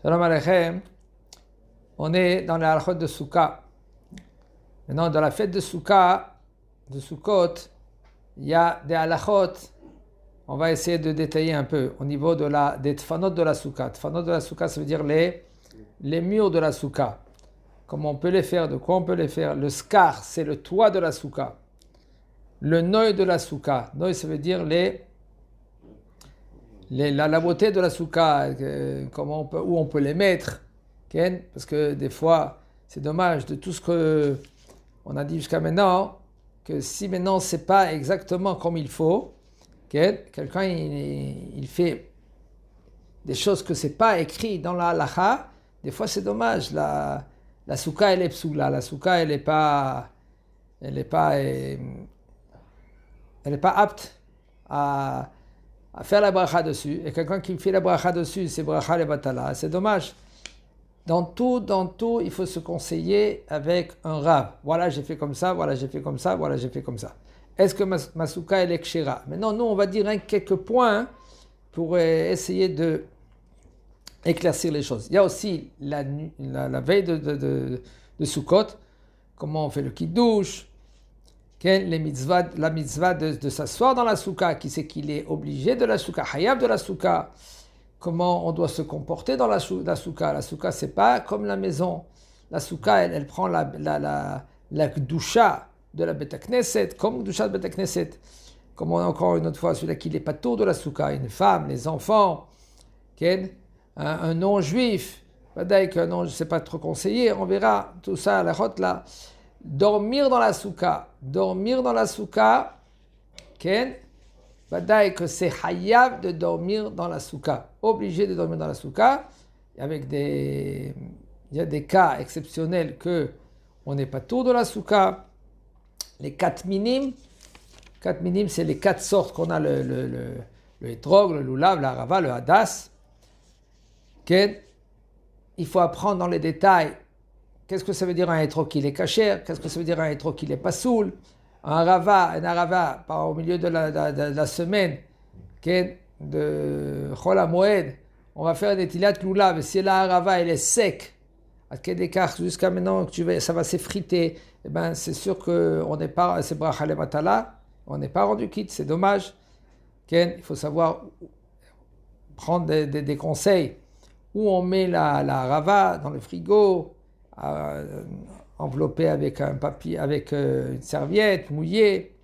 Shalom Aleichem, on est dans la halachot de Souka. Maintenant, dans la fête de Souka, de Sukkot, il y a des halachot. On va essayer de détailler un peu au niveau des tfanot de la Souka. Tfanot de la Souka, ça veut dire les murs de la Souka. Comment on peut les faire, de quoi on peut les faire. Le skar, c'est le toit de la Souka. Le noy de la Souka. Noy, ça veut dire la beauté de la Souka, où on peut les mettre. Okay? Parce que des fois, c'est dommage de tout ce qu'on a dit jusqu'à maintenant, que si maintenant c'est pas exactement comme il faut, okay? Quelqu'un il fait des choses que c'est pas écrit dans la halacha, des fois c'est dommage. La Souka elle est psoula, la Souka elle est pas apte à faire la bracha dessus, et quelqu'un qui fait la bracha dessus, c'est bracha le batala, c'est dommage. Dans tout, il faut se conseiller avec un rav. Voilà, j'ai fait comme ça, voilà, j'ai fait comme ça, voilà, j'ai fait comme ça. Est-ce que ma souka est kshera? Maintenant, nous, on va dire quelques points pour essayer de éclaircir les choses. Il y a aussi la veille de Sukkot, comment on fait le kiddush, la mitzvah de s'asseoir dans la souka, qui c'est qu'il est obligé de la souka, hayav de la souka, comment on doit se comporter dans la souka. La souka, c'est pas comme la maison. La souka, elle prend la gdusha de la Beit Knesset, comme gdusha de Beit Knesset. Comme on a encore une autre fois, celui-là qui est pas tour de la souka, une femme, les enfants, un non-juif, qu'un non, je sais pas trop conseiller, on verra tout ça à la route là. Dormir dans la souka, Badaï que c'est hayav de dormir dans la souka, obligé de dormir dans la souka, il y a des cas exceptionnels que on n'est pas tout de la souka. Les 4 minimes, c'est les 4 sortes qu'on a, le hétrog, le lulav, la rava, le hadas. Il faut apprendre dans les détails qu'est-ce que ça veut dire un hétrog qu'il est kasher, qu'est-ce que ça veut dire un hétrog qu'il est pas soul. Un arava, au milieu de la semaine, de Chol HaMoed, on va faire des tilat lulav. Si la arava elle est sec, jusqu'à maintenant ça va s'effriter, eh ben c'est sûr que on n'est pas, c'est bracha le matala, on n'est pas rendu quitte, c'est dommage. Il faut savoir prendre des conseils. Où on met la arava dans le frigo, enveloppé avec un papier, avec une serviette mouillée.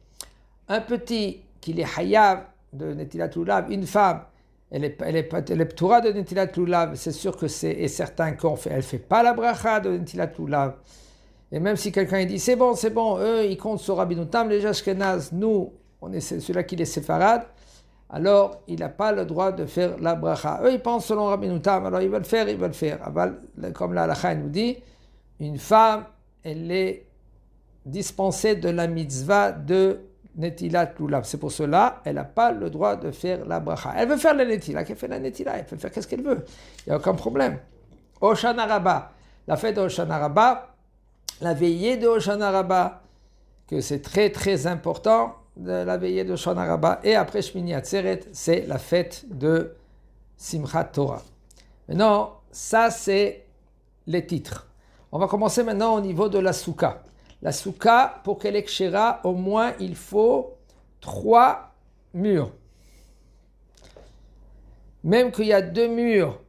Un petit qui est hayav de netilat lulav, une femme, elle est ptoura de netilat lulav, c'est sûr que c'est certain elle fait pas la bracha de netilat lulav. Et même si quelqu'un dit c'est bon, eux ils comptent sur Rabbeinu Tam, les Ashkenaz, nous on est celui-là qui est séfarade, alors il n'a pas le droit de faire la bracha. Eux ils pensent selon Rabbeinu Tam, alors ils veulent faire. Comme la halakha nous dit, une femme elle est dispensée de la mitzvah de netilat lulav. C'est pour cela elle n'a pas le droit de faire la bracha. Elle veut faire la netila, qu'elle fait la netila, elle peut faire qu'est-ce qu'elle veut. Il n'y a aucun problème. Hoshana Rabbah, la fête de Hoshana Rabbah, la veillée de Hoshana Rabbah, que c'est très très important, la veillée de Hoshana Rabbah. Et après Shmini Atzeret, c'est la fête de Simchat Torah. Maintenant, ça c'est les titres. On va commencer maintenant au niveau de la souka. La souka, pour qu'elle ait kshera, au moins il faut 3 murs. Même qu'il y a 2 murs,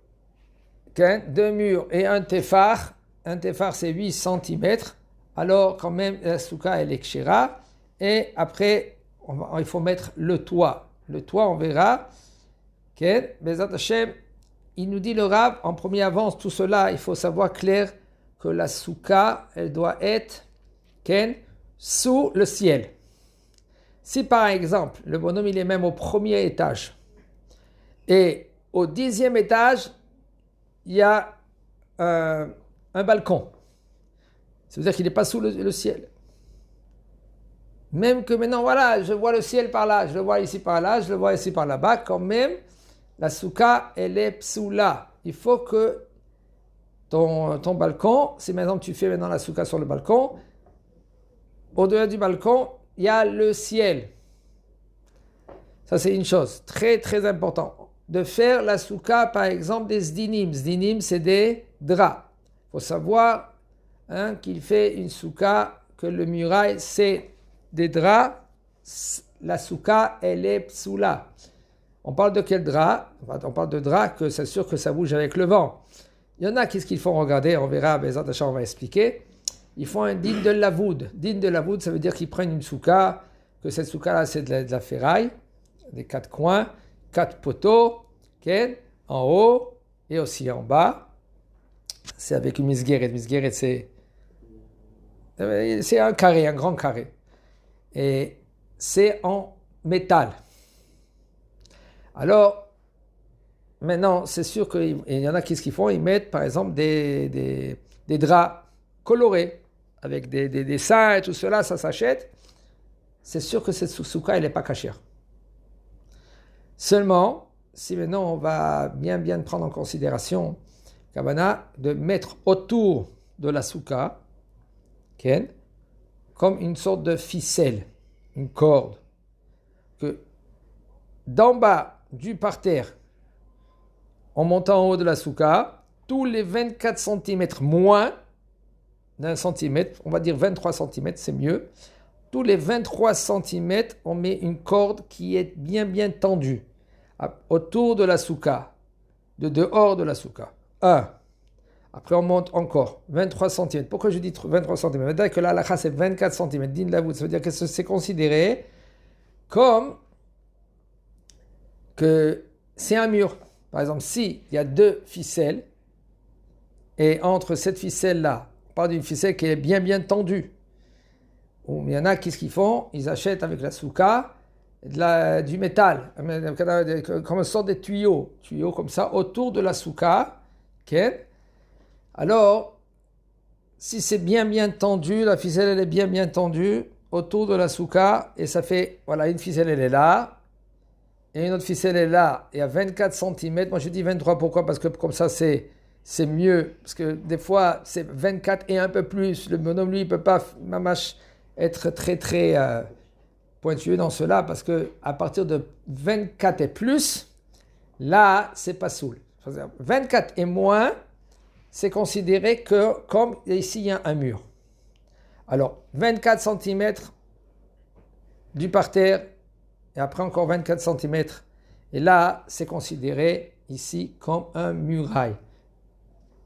2 murs et un tefar c'est 8 cm, alors quand même la souka elle est kshera. Et après, il faut mettre le toit. Le toit, on verra. Bezat Hashem, il nous dit le Rav, en premier avance, tout cela, il faut savoir clair que la souka, elle doit être sous le ciel. Si par exemple, le bonhomme il est même au premier étage, et au 10e étage, il y a un balcon, ça veut dire qu'il n'est pas sous le ciel. Même que maintenant, voilà, je vois le ciel par là, je le vois ici par là, je le vois ici par là-bas, quand même, la souka, elle est psoula. Il faut que ton balcon, si maintenant tu fais maintenant la souka sur le balcon, au-delà du balcon, il y a le ciel. Ça, c'est une chose très, très importante. de faire la souka, par exemple, des zdinim. Zdinim, c'est des draps. Il faut savoir qu'il fait une souka, que le muraille, c'est des draps. La souka, elle est psoula. On parle de quel drap? On parle de drap que c'est sûr que ça bouge avec le vent. Il y en a, qu'est-ce qu'ils font? Regardez, on verra, on va expliquer. Ils font un din de lavoud. Din de lavoud, ça veut dire qu'ils prennent une souka, que cette souka-là, c'est de la ferraille, des 4 coins, 4 poteaux, okay, en haut et aussi en bas. C'est avec une misgueret. Misgueret, c'est un carré, un grand carré. Et c'est en métal. Alors, maintenant, c'est sûr qu'il y en a qui font, ils mettent par exemple des draps colorés avec des dessins et tout cela, ça s'achète. C'est sûr que cette souka, elle n'est pas cachère. Seulement, si maintenant on va bien prendre en considération, Kavana, de mettre autour de la souka, okay, comme une sorte de ficelle, une corde, que d'en bas du parterre, en montant en haut de la souka, tous les 24 cm moins d'un centimètre, on va dire 23 cm, c'est mieux. Tous les 23 cm, on met une corde qui est bien tendue autour de la souka, de dehors de la souka. 1. Après, on monte encore 23 cm. Pourquoi je dis 23 cm? Maintenant que la halakha, c'est 24 cm. Din lavoud, ça veut dire que c'est considéré comme que c'est un mur. Par exemple, s'il y a 2 ficelles, et entre cette ficelle-là, on parle d'une ficelle qui est bien tendue, ou il y en a, qu'est-ce qu'ils font? Ils achètent avec la souka du métal, comme une sorte de tuyaux comme ça, autour de la souka. Okay? Alors, si c'est bien tendu, la ficelle elle est bien tendue autour de la souka, et ça fait, voilà, une ficelle elle est là, et une autre ficelle est là, et à 24 cm, moi je dis 23, pourquoi? Parce que comme ça c'est mieux, parce que des fois c'est 24 et un peu plus, le bonhomme lui il peut pas mamache être très pointueux dans cela, parce que à partir de 24 et plus, là c'est pas soul. 24 et moins, c'est considéré que comme ici il y a un mur. Alors 24 cm du parterre, et après encore 24 cm, et là c'est considéré ici comme un muraille.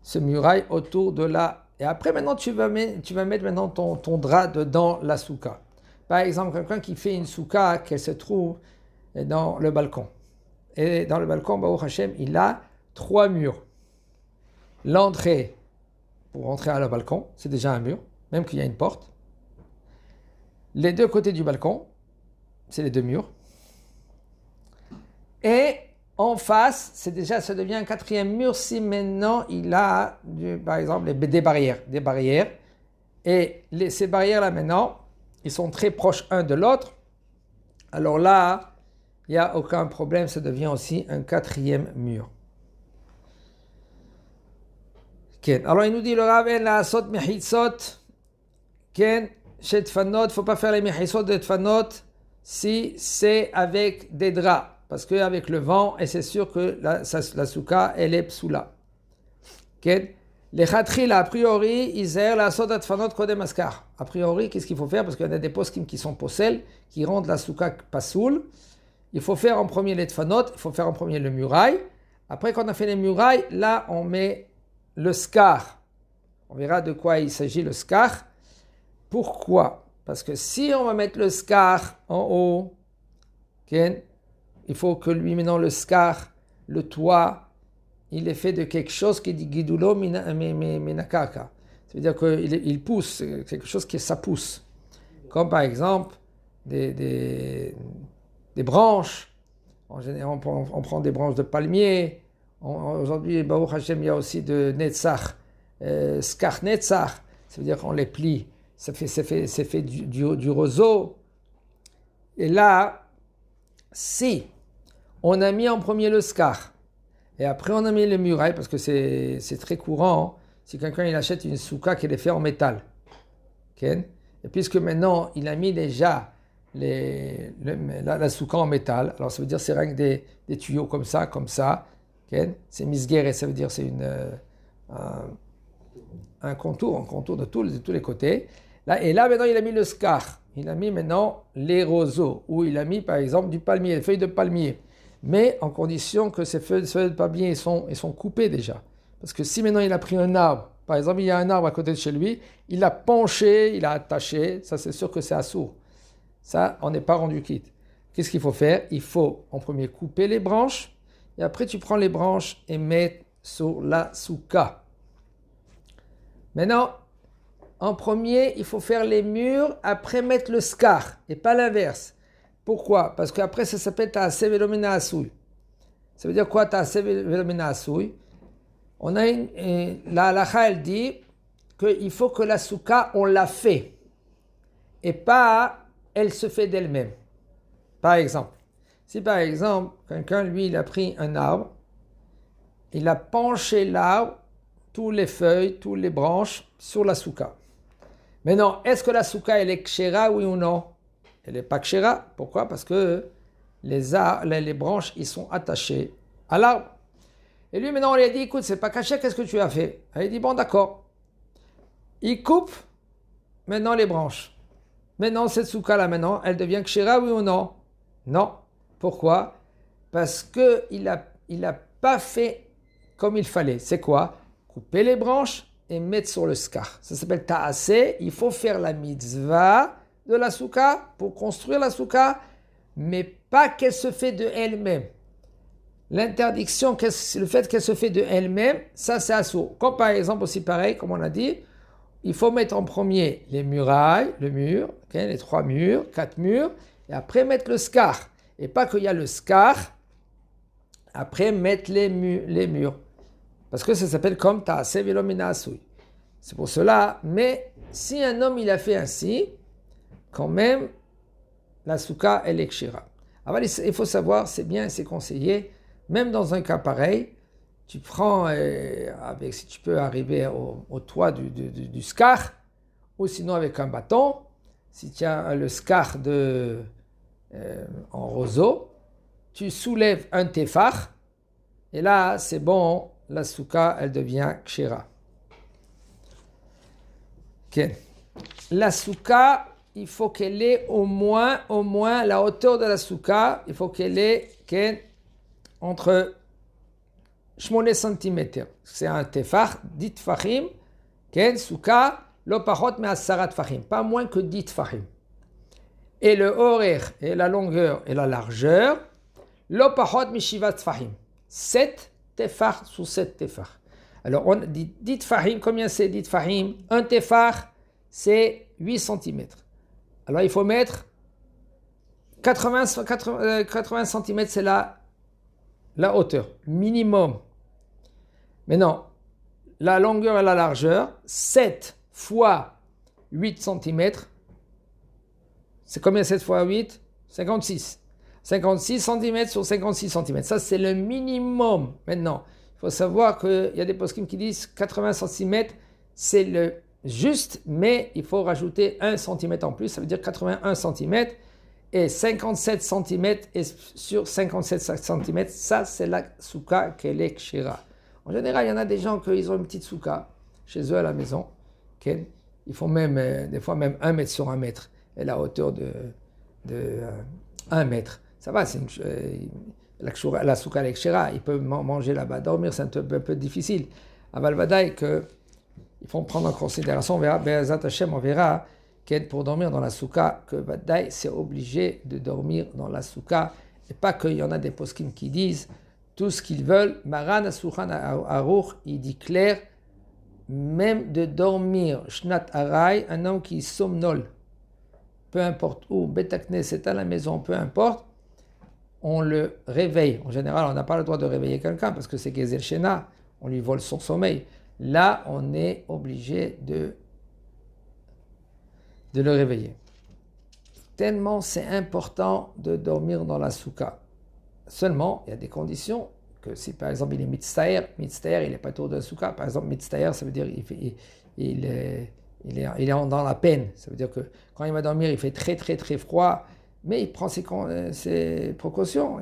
Ce muraille autour de la... Et après maintenant tu vas mettre maintenant ton drap dedans la souka. Par exemple, quelqu'un qui fait une souka qui se trouve dans le balcon. Et dans le balcon, Baruch Hashem, il a 3 murs. L'entrée pour rentrer à le balcon, c'est déjà un mur, même qu'il y a une porte. Les 2 côtés du balcon, c'est les 2 murs. Et en face, ça devient un 4e mur si maintenant il a, par exemple, des barrières. Et ces barrières-là maintenant, ils sont très proches un de l'autre. Alors là, il n'y a aucun problème, ça devient aussi un 4e mur. Ken. Alors il nous dit le Rav en la asot mehitzot, ken chez tfanot, il ne faut pas faire les mehitzot de tfanot si c'est avec des draps, parce qu'avec le vent, et c'est sûr que la souka, elle est psoula. Ken. Les khatril, a priori, iser la asot de tfanot kodem askar. A priori, qu'est-ce qu'il faut faire? Parce qu'il y a des poskim qui sont possels, qui rendent la souka pas soul. Il faut faire en premier les tfanot, il faut faire en premier le muraille. Après, quand on a fait les murailles, là, on met le skar. On verra de quoi il s'agit, le skar. Pourquoi? Parce que si on va mettre le skar en haut, okay, il faut que lui, maintenant, le skar, le toit, il est fait de quelque chose qui dit gidulo minakaka. Ça veut dire qu'il pousse, quelque chose qui ça pousse. Comme par exemple des branches. En général, on prend des branches de palmier. Aujourd'hui, Baruch Hashem, il y a aussi de netzach, skar netzach. Ça veut dire qu'on les plie. C'est fait du roseau. Et là, si on a mis en premier le skar, et après on a mis les murailles, parce que c'est très courant, si quelqu'un il achète une souka qui est faite en métal. Okay? Et puisque maintenant il a mis déjà la souka en métal. Alors ça veut dire c'est rien que des tuyaux comme ça. Okay? C'est misguerre, ça veut dire c'est un contour de tous les côtés. Et là maintenant il a mis le scar. Il a mis maintenant les roseaux, où il a mis par exemple du palmier, des feuilles de palmier. Mais en condition que ces feuilles de palmier sont coupées déjà. Parce que si maintenant il a pris un arbre, par exemple il y a un arbre à côté de chez lui, il l'a penché, il l'a attaché, ça c'est sûr que c'est assourd. Ça, on n'est pas rendu quitte. Qu'est-ce qu'il faut faire? Il faut en premier couper les branches, et après tu prends les branches et mets sur la souka. Maintenant, en premier, il faut faire les murs, après mettre le scar, et pas l'inverse. Pourquoi? Parce qu'après, ça s'appelle Ta'aseh Velomena Asouy. Ça veut dire quoi, Ta'aseh Velomena Asouy? On a la halakha, elle dit qu'il faut que la souka, on l'a fait, et pas elle se fait d'elle-même. Par exemple, si par exemple, quelqu'un, lui, il a pris un arbre, il a penché l'arbre, toutes les feuilles, toutes les branches, sur la souka. Maintenant, est-ce que la souka, elle est kshera, oui ou non? Elle n'est pas kshera. Pourquoi? Parce que les branches, ils sont attachées à l'arbre. Et lui, maintenant, on lui a dit, écoute, c'est pas caché, qu'est-ce que tu as fait? Il dit, bon, d'accord. Il coupe maintenant les branches. Maintenant, cette souka-là, maintenant, elle devient kshera, oui ou non? Non. Pourquoi? Parce qu'il a pas fait comme il fallait. C'est quoi? Couper les branches et mettre sur le scar. Ça s'appelle ta'aseh. Il faut faire la mitzvah de la souka pour construire la souka, mais pas qu'elle se fait de elle-même. L'interdiction, le fait qu'elle se fait de elle-même, ça c'est assourd. Comme par exemple aussi pareil, comme on a dit, il faut mettre en premier les murailles, le mur, okay, les 3 murs, 4 murs, et après mettre le scar. Et pas qu'il y a le scar, après mettre les murs. Parce que ça s'appelle comme Ta'aseh Velomena Asouy. C'est pour cela, mais si un homme il a fait ainsi, quand même, la souka elle est kshira. Alors il faut savoir, c'est bien, c'est conseillé, même dans un cas pareil, tu prends, si tu peux arriver au toit du scar, ou sinon avec un bâton, si tu as le scar en roseau, tu soulèves un tefar, et là c'est bon, la souka elle devient kshira. Okay. La souka, il faut qu'elle ait au moins la hauteur de la souka, il faut qu'elle ait entre 8 cm. C'est un tefar, 10 tfachim, souka, lo pachot me 10 tfachim, pas moins que 10 tfachim. Et le horer, et la longueur et la largeur, lo pachot me 7 tfachim. 7 tefar sous 7 tefar. Alors on dit 10 tfachim, combien c'est 10 tfachim? Un tefar, c'est 8 cm. Alors il faut mettre 80 cm, c'est la hauteur, minimum. Maintenant, la longueur et la largeur, 7 fois 8 cm, c'est combien 7 fois 8? 56. 56 cm sur 56 cm. Ça, c'est le minimum. Maintenant, il faut savoir qu'il y a des poskim qui disent 80 cm, c'est le juste, mais il faut rajouter 1 cm en plus, ça veut dire 81 cm. Et 57 cm et sur 57 cm, ça, c'est la souka qu'elle est kshira. En général, il y en a des gens qui ont une petite souka chez eux à la maison. Ils font même, des fois même 1 mètre sur 1 mètre. Et la hauteur de 1 mètre. Ça va, c'est la souka lekshera. Ils peuvent manger là-bas, dormir, c'est un peu difficile. À Valvadaï, il faut prendre en considération, on verra, Be'ezat Hashem, on verra pour dormir dans la souka, que Vadaï, c'est obligé de dormir dans la souka. Et pas qu'il y en a des poskim qui disent tout ce qu'ils veulent. Maran Asuchan Aruch, il dit clair, même de dormir, Shnat Arai, un homme qui somnole, peu importe où, Betakne, c'est à la maison, peu importe, on le réveille. En général, on n'a pas le droit de réveiller quelqu'un parce que c'est Gezel Shena, on lui vole son sommeil. Là, on est obligé de le réveiller. Tellement c'est important de dormir dans la souka. Seulement, il y a des conditions que si par exemple il est mitztaher, il n'est pas autour de la souka. Par exemple, mitztaher, ça veut dire il est dans la peine. Ça veut dire que quand il va dormir, il fait très très très froid mais il prend ses précautions.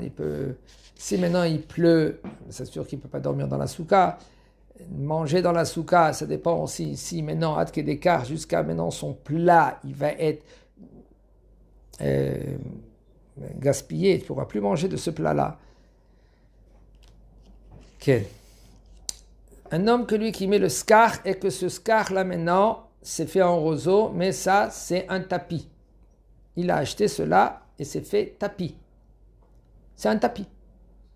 Si maintenant il pleut, c'est sûr qu'il ne peut pas dormir dans la souka. Manger dans la souka, ça dépend aussi. Si maintenant, Ad Kedekar, jusqu'à maintenant, son plat, il va être gaspillé, tu ne pourras plus manger de ce plat-là. Okay. Un homme que lui qui met le scar et que ce scar là maintenant c'est fait en roseau, mais ça c'est un tapis. Il a acheté cela et c'est fait tapis. C'est un tapis.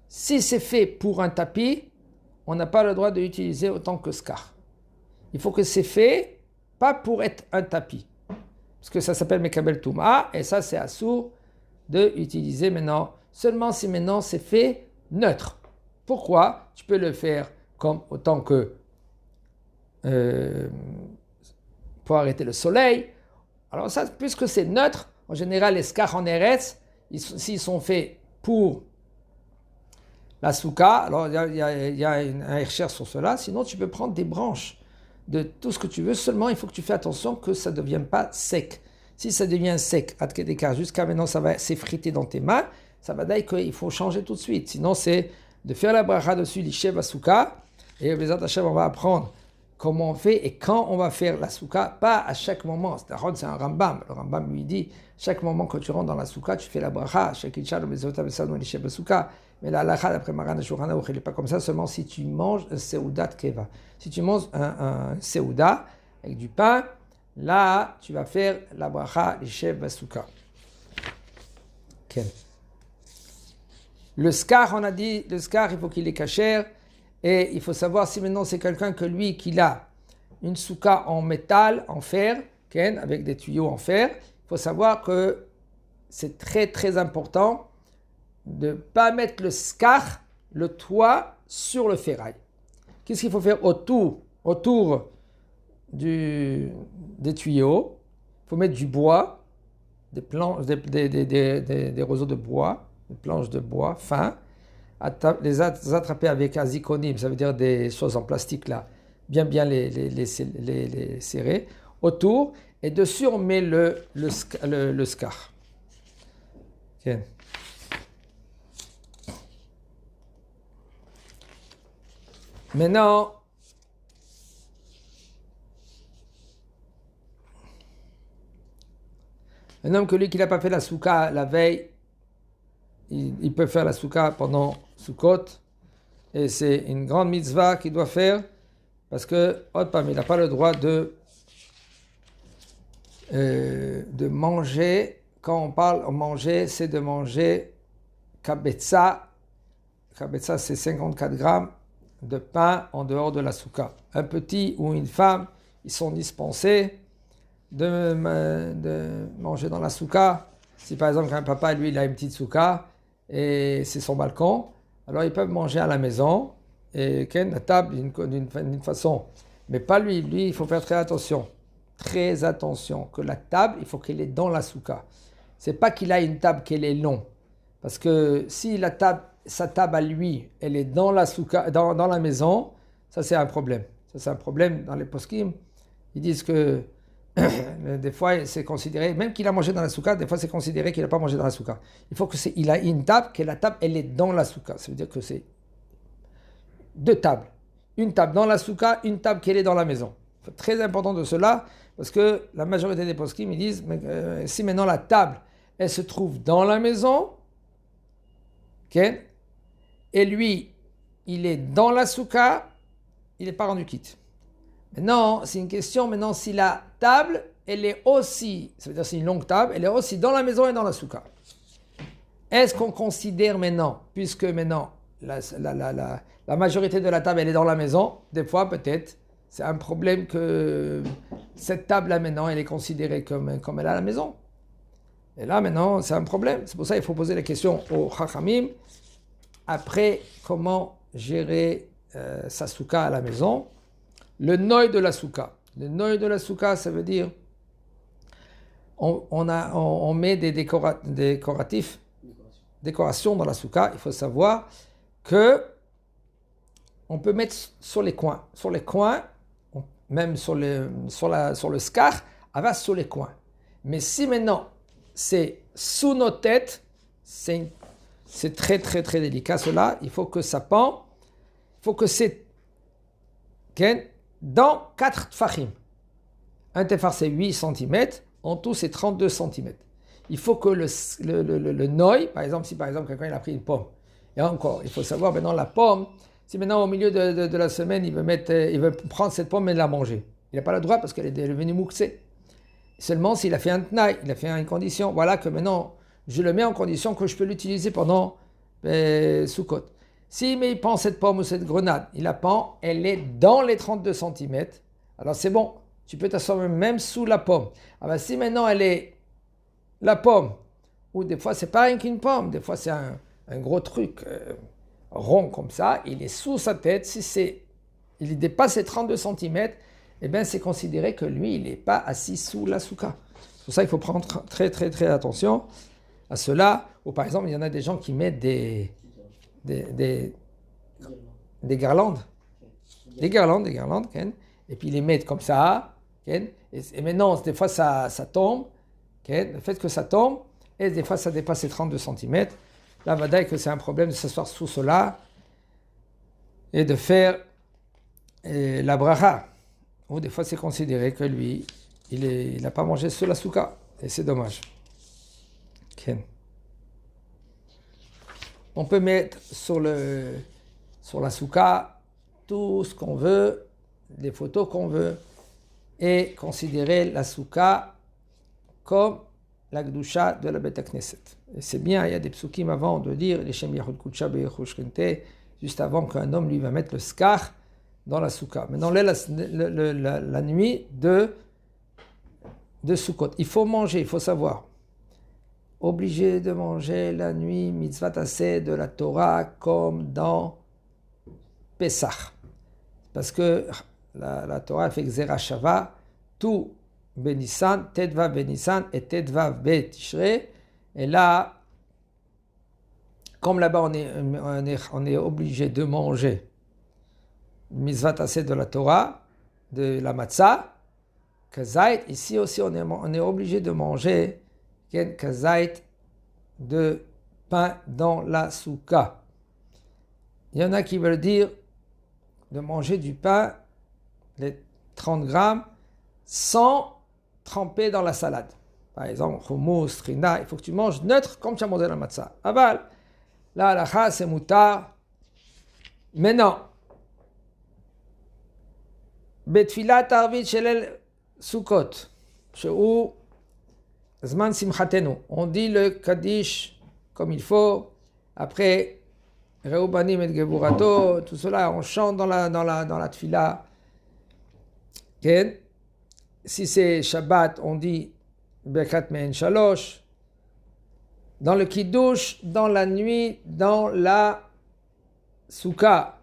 Si c'est fait pour un tapis, on n'a pas le droit de l'utiliser autant que scar. Il faut que c'est fait pas pour être un tapis. Parce que ça s'appelle Mekabel Touma et ça c'est assourd de utiliser maintenant. Seulement si maintenant c'est fait neutre. Pourquoi? Tu peux le faire comme autant que pour arrêter le soleil. Alors ça, puisque c'est neutre, en général les scars en Eretz, s'ils sont faits pour la souka, alors il y a un recherche sur cela, sinon tu peux prendre des branches de tout ce que tu veux, seulement il faut que tu fasses attention que ça ne devienne pas sec. Si ça devient sec, jusqu'à maintenant ça va s'effriter dans tes mains, ça va dire qu'il faut changer tout de suite, sinon c'est de faire la bracha dessus, l'ishev à souka. Et Bezat Hashem, on va apprendre comment on fait et quand on va faire la souka, pas à chaque moment. C'est un Rambam. Le Rambam lui dit, chaque moment que tu rentres dans la souka, tu fais la bracha. Mais la halakha, d'après Maran et Shulchan Aruch, il n'est pas comme ça, seulement si tu manges un seuda de keva. Si tu manges un seuda avec du pain, là, tu vas faire la bracha, l'ishev souka. Okay. Le scar, on a dit, il faut qu'il est cachère. Et il faut savoir si maintenant c'est quelqu'un que lui, qu'il a une souka en métal, en fer, avec des tuyaux en fer, il faut savoir que c'est très très important de ne pas mettre le scar, le toit, sur le ferraille. Qu'est-ce qu'il faut faire autour des tuyaux? Il faut mettre du bois, des planches, des roseaux de bois, des planches de bois fins, les attraper avec un zikonim, ça veut dire des choses en plastique là, bien les serrer autour, et dessus on met le scar. Okay. Maintenant, un homme que lui qui n'a pas fait la souka la veille, il peut faire la souka pendant Sukkot, et c'est une grande mitzvah qu'il doit faire, parce que, il n'a pas le droit de manger. Quand on parle de manger, c'est de manger kabetza. Kabetza, c'est 54 grammes de pain en dehors de la souka. Un petit ou une femme, ils sont dispensés de manger dans la souka. Si par exemple un papa, lui, il a une petite souka et c'est son balcon, alors ils peuvent manger à la maison et la table d'une façon. Mais pas lui, il faut faire très attention que la table, il faut qu'elle est dans la souka. C'est pas qu'il a une table qu'elle est longue, parce que si sa table à lui, elle est dans la souka, dans la maison, ça c'est un problème. Ça c'est un problème dans les poskim. Ils disent que des fois, c'est considéré, même qu'il a mangé dans la souka, des fois, c'est considéré qu'il n'a pas mangé dans la souka. Il faut il a une table, que la table, elle est dans la souka. Ça veut dire que c'est deux tables. Une table dans la souka, une table qui est dans la maison. C'est très important de cela, parce que la majorité des poskim, ils disent, si maintenant la table, elle se trouve dans la maison, okay, et lui, il est dans la souka, il n'est pas rendu quitte. Maintenant, c'est une question, maintenant, si la table, elle est aussi, ça veut dire c'est une longue table, elle est aussi dans la maison et dans la souka. Est-ce qu'on considère maintenant, puisque maintenant, la majorité de la table, elle est dans la maison, des fois peut-être, c'est un problème que cette table-là maintenant, elle est considérée comme elle est à la maison. Et là maintenant, c'est un problème. C'est pour ça qu'il faut poser la question au Chachamim, après, comment gérer sa souka à la maison. Le noy de la souka. Le noy de la souka, ça veut dire on met des décorations dans la souka. Il faut savoir que on peut mettre sur les coins. Sur les coins, même sur le scar, elle va sur les coins. Mais si maintenant, c'est sous nos têtes, c'est très très très délicat cela, il faut que ça pend, il faut que c'est dans 4 tfachim. Un tefar c'est 8 cm, en tout c'est 32 cm. Il faut que le noy, par exemple, si par exemple quelqu'un il a pris une pomme, et encore, il faut savoir maintenant la pomme, si maintenant au milieu de la semaine il veut prendre cette pomme et la manger, il n'a pas le droit parce qu'elle est devenue mouxée. Seulement s'il a fait un tnaï, il a fait une condition, voilà que maintenant je le mets en condition que je peux l'utiliser pendant Sukkot. Si mais il prend cette pomme ou cette grenade, il la pend, elle est dans les 32 cm, alors c'est bon, tu peux t'asseoir même sous la pomme. Alors si maintenant elle est la pomme, ou des fois c'est pas rien qu'une pomme, des fois c'est un gros truc rond comme ça, il est sous sa tête, si il dépasse les 32 cm, eh bien c'est considéré que lui, il n'est pas assis sous la souka. C'est pour ça qu'il faut prendre très très très attention à cela. Ou par exemple, il y en a des gens qui mettent des guirlandes. Des guirlandes, et puis ils les mettent comme ça. Et maintenant, des fois ça tombe. Le fait que ça tombe, et des fois ça dépasse les 32 cm. Là, vadaï que c'est un problème de s'asseoir sous cela et de faire la bracha. Ou des fois c'est considéré que lui, il n'a pas mangé sous la souka. Et c'est dommage. Okay. On peut mettre sur la souka tout ce qu'on veut, les photos qu'on veut, et considérer la souka comme la gdusha de la Beit Knesset. Et c'est bien, il y a des psukim avant de dire les Shem Yachud Kudsha Be'echou Shrinte, juste avant qu'un homme lui va mettre le skar dans la souka. Maintenant, la nuit de Sukkot. Il faut manger, il faut savoir. Obligé de manger la nuit, mitzvah tasseh de la Torah, comme dans Pesach. Parce que la Torah fait Xera Shava, tout Benissan, Tedvav Benissan et Tedvav Betishrei. Et là, comme là-bas on est obligé de manger mitzvah tasseh de la Torah, de la matzah, kazait, ici aussi on est obligé de manger kazait de pain dans la souka. Il y en a qui veulent dire de manger du pain, les 30 grammes, sans tremper dans la salade. Par exemple, hummus, trina, il faut que tu manges neutre comme tu as mangé la matzah. Aval, la halacha c'est mutar. Maintenant, בתפילת הערבית של סוכות, שהוא זמן שמחתנו, on dit le Kaddish comme il faut, après ראו בנים את גבורתו, tout cela, on chante dans la tfila. כן? Si c'est Shabbat, on dit Birkat Me'en Shalosh. Dans le Kiddush, dans la nuit, dans la Souka.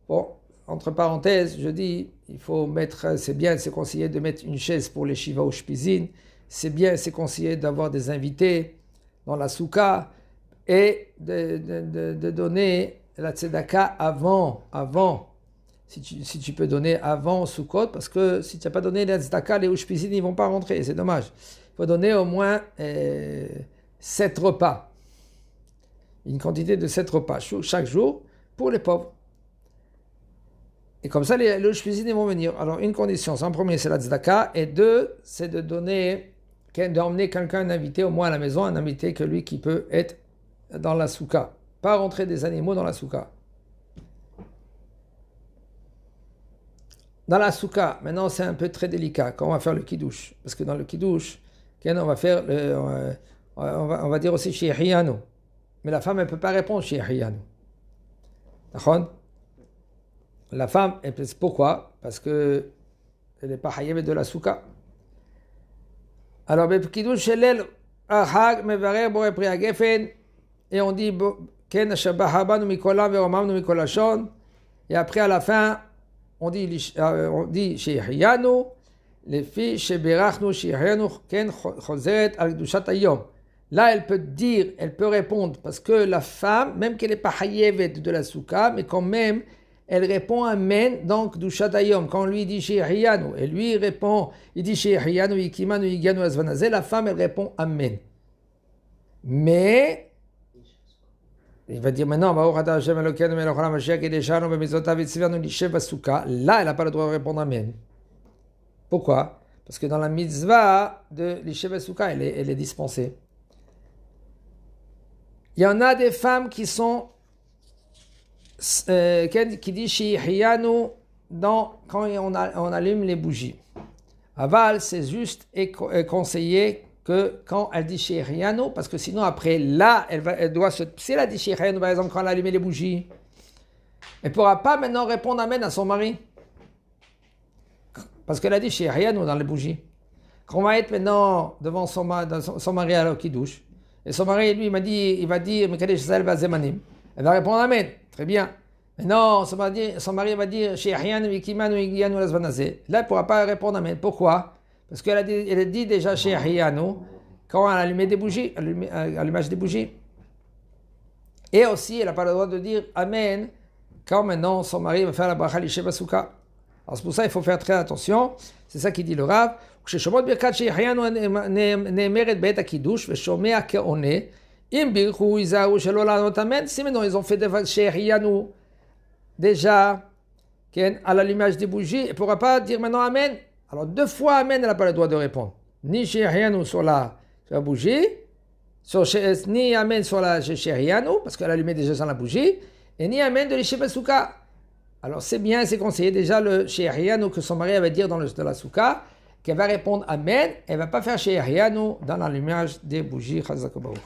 Bon, entre parenthèses, je dis, il faut mettre, c'est bien, c'est conseillé de mettre une chaise pour les Shiva ou Shpizin. C'est bien, c'est conseillé d'avoir des invités dans la Souka et de donner la Tzedaka avant. Si tu peux donner avant Sukkot, parce que si tu n'as pas donné la Tzedaka, les Ushpizin, ils ne vont pas rentrer, c'est dommage. Il faut donner au moins 7 repas. Une quantité de 7 repas chaque jour pour les pauvres. Et comme ça, les Ushpizin, ils vont venir. Alors, une condition, en premier, c'est la Tzedaka, et 2, c'est d'emmener quelqu'un, un invité au moins à la maison, un invité que lui qui peut être dans la Souka. Pas rentrer des animaux dans la Souka. Dans la souka, maintenant c'est un peu très délicat quand on va faire le kiddush. Parce que dans le kiddush, on va faire on va dire aussi Shehianu. Mais la femme, elle ne peut pas répondre Shehianu. D'accord? La femme, pourquoi? Parce qu'elle n'est pas hayevet de la souka. Alors, le kiddush shelel ahag mevarer boré pri hagefen. Et on dit Ken shabbat habanu mikola veromamnu mikolashon. Et après à la fin, on dit Shehianu, les filles Sheberachnu Shehianu Ken Chozeret al Gdushat Hayom. Là, elle peut répondre, parce que la femme, même qu'elle n'est pas hayevet de la souka, mais quand même, elle répond Amen, donc du Shadayom. Quand on lui dit Shehianu, et lui répond, il dit Shehianu, Ikimanu, Iganu, Azvanazé, la femme, elle répond Amen. Mais, il va dire maintenant, là, elle n'a pas le droit de répondre Amen. Pourquoi? Parce que dans la mitzvah de l'Ishev Souka, elle est dispensée. Il y en a des femmes qui sont qui disent Shihiyanu quand on allume les bougies. Aval, c'est juste conseillé que quand elle dit Shihiyanu, parce que sinon après là, elle doit se. Si elle a dit Shihiyanu, par exemple, quand elle a allumé les bougies, elle ne pourra pas maintenant répondre Amen à son mari. Parce qu'elle a dit Shihiyanu dans les bougies. Quand on va être maintenant devant son mari alors qu'il douche, et son mari, lui, il va dire Mekadesh Israël Bazemanim. Elle va répondre Amen. Très bien. Mais non, son mari va dire Shehyan, Vikiman, Vigianu, Lazvanazé. Là, elle ne pourra pas répondre Amen. Pourquoi? Parce qu'elle a dit déjà Shehyanu quand elle a allumé des bougies, allumage des bougies. Et aussi, elle n'a pas le droit de dire Amen quand maintenant son mari va faire la bracha l'Ishev Souka. Alors c'est pour ça qu'il faut faire très attention. C'est ça qu'il dit le Rav. כששומעות ברכת שהחיינו נאמרת בעת הקידוש ושומע כעונה אם בירכו ייזהרו שלא לענות אמן. Si maintenant ils ont fait des שהחיינו déjà à l'allumage des bougies, elle ne pourra pas dire maintenant Amen. Alors 2 fois Amen, elle n'a pas le droit de répondre. Ni שהחיינו sur la bougie, ni Amen sur la שהחיינו, parce qu'elle a allumé déjà sur la bougie, et ni Amen de l'Ishev Souka. Alors c'est bien, c'est conseillé déjà le שהחיינו que son mari va dire dans la Souka, qu'elle va répondre Amen, elle ne va pas faire Shehianu dans l'allumage des bougies. Chazak Baruch.